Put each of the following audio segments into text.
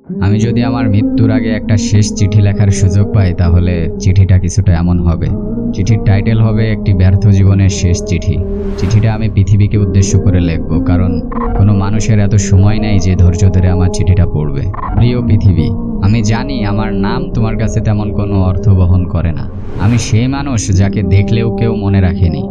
আমি যদি আমার মৃত্যুর আগে একটা শেষ চিঠি লেখার সুযোগ পাই তাহলে চিঠিটা কিছুটা এমন হবে। চিঠির টাইটেল হবে একটি ব্যর্থ জীবনের শেষ চিঠি। চিঠিটা আমি পৃথিবীকে উদ্দেশ্য করে লিখব, কারণ কোনো মানুষের এত সময় নেই যে ধৈর্য ধরে আমার চিঠিটা পড়বে। প্রিয় পৃথিবী, আমি জানি আমার নাম তোমার কাছে তেমন কোনো অর্থ বহন করে না। আমি সেই মানুষ যাকে দেখলেও কেউ মনে রাখেনি,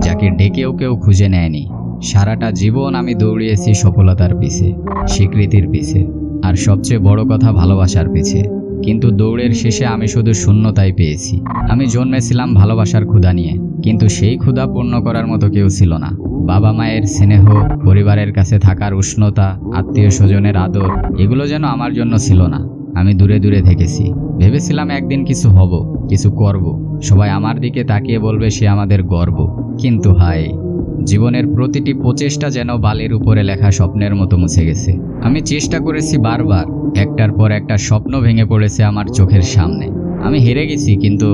যাকে ডেকেও কেউ খুঁজে নেয়নি। সারাটা জীবন আমি দৌড়িয়েছি সফলতার পিছে, স্বীকৃতির পিছে, আর সবচেয়ে বড় কথা ভালোবাসার পিছে। কিন্তু দৌড়ের শেষে আমি শুধু শূন্যতাই পেয়েছি। আমি জন্মেছিলাম ভালোবাসার ক্ষুধা নিয়ে, কিন্তু সেই ক্ষুধা পূর্ণ করার মতো কেউ ছিল না। বাবা মায়ের স্নেহ, পরিবারের কাছে থাকার উষ্ণতা, আত্মীয় স্বজনের আদর, এগুলো যেন আমার জন্য ছিল না। আমি দূরে দূরে থেকেছি, ভেবেছিলাম একদিন কিছু হব, কিছু করব, সবাই আমার দিকে তাকিয়ে বলবে সে আমাদের গর্ব। কিন্তু হায়, জীবনের প্রতিটি প্রচেষ্টা যেন বালির উপরে লেখা স্বপ্নের মতো মুছে গেছে। আমি চেষ্টা করেছি বারবার, একটার পর একটা স্বপ্ন ভেঙে পড়েছে আমার চোখের সামনে। আমি হেরে গেছি, কিন্তু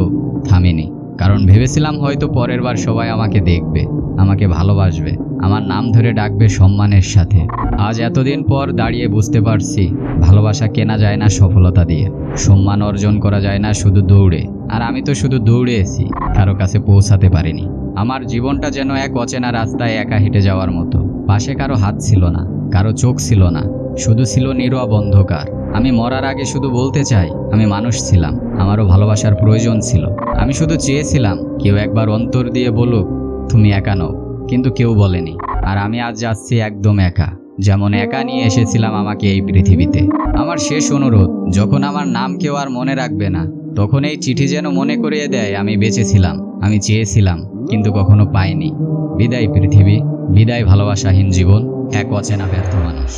থামিনি, কারণ ভেবেছিলাম হয়তো পরের বার সবাই আমাকে দেখবে, আমাকে ভালোবাসবে, আমার নাম ধরে ডাকবে সম্মানের সাথে। আজ এতদিন পর দাঁড়িয়ে বুঝতে পারছি, ভালোবাসা কেনা যায় না সফলতা দিয়ে, সম্মান অর্জন করা যায় না শুধু দৌড়ে। আর আমি তো শুধু দৌড়েছি, কারো কাছে পৌঁছাতে পারিনি। আমার জীবনটা যেন এক অচেনা রাস্তায় একা হেঁটে যাওয়ার মতো। পাশে কারো হাত ছিল না, কারো চোখ ছিল না, শুধু ছিল নীরব অন্ধকার। আমি মরার আগে শুধু বলতে চাই, আমি মানুষ ছিলাম, আমারও ভালোবাসার প্রয়োজন ছিল। আমি শুধু চেয়েছিলাম কেউ একবার অন্তর দিয়ে বলুক তুমি একা নও, কিন্তু কেউ বলেনি। আর আমি আজ যাচ্ছি একদম একা, যেমন একা নিয়ে এসেছিলাম আমাকে এই পৃথিবীতে। আমার শেষ অনুরোধ, যখন আমার নাম কেউ আর মনে রাখবে না, তখন এই চিঠি যেন মনে করিয়ে দেয় আমি বেঁচে ছিলাম, আমি চেয়েছিলাম কিন্তু কখনো পাইনি। বিদায় পৃথিবী, বিদায় ভালোবাসাহীন জীবন, এক অচেনা ব্যর্থ মানুষ।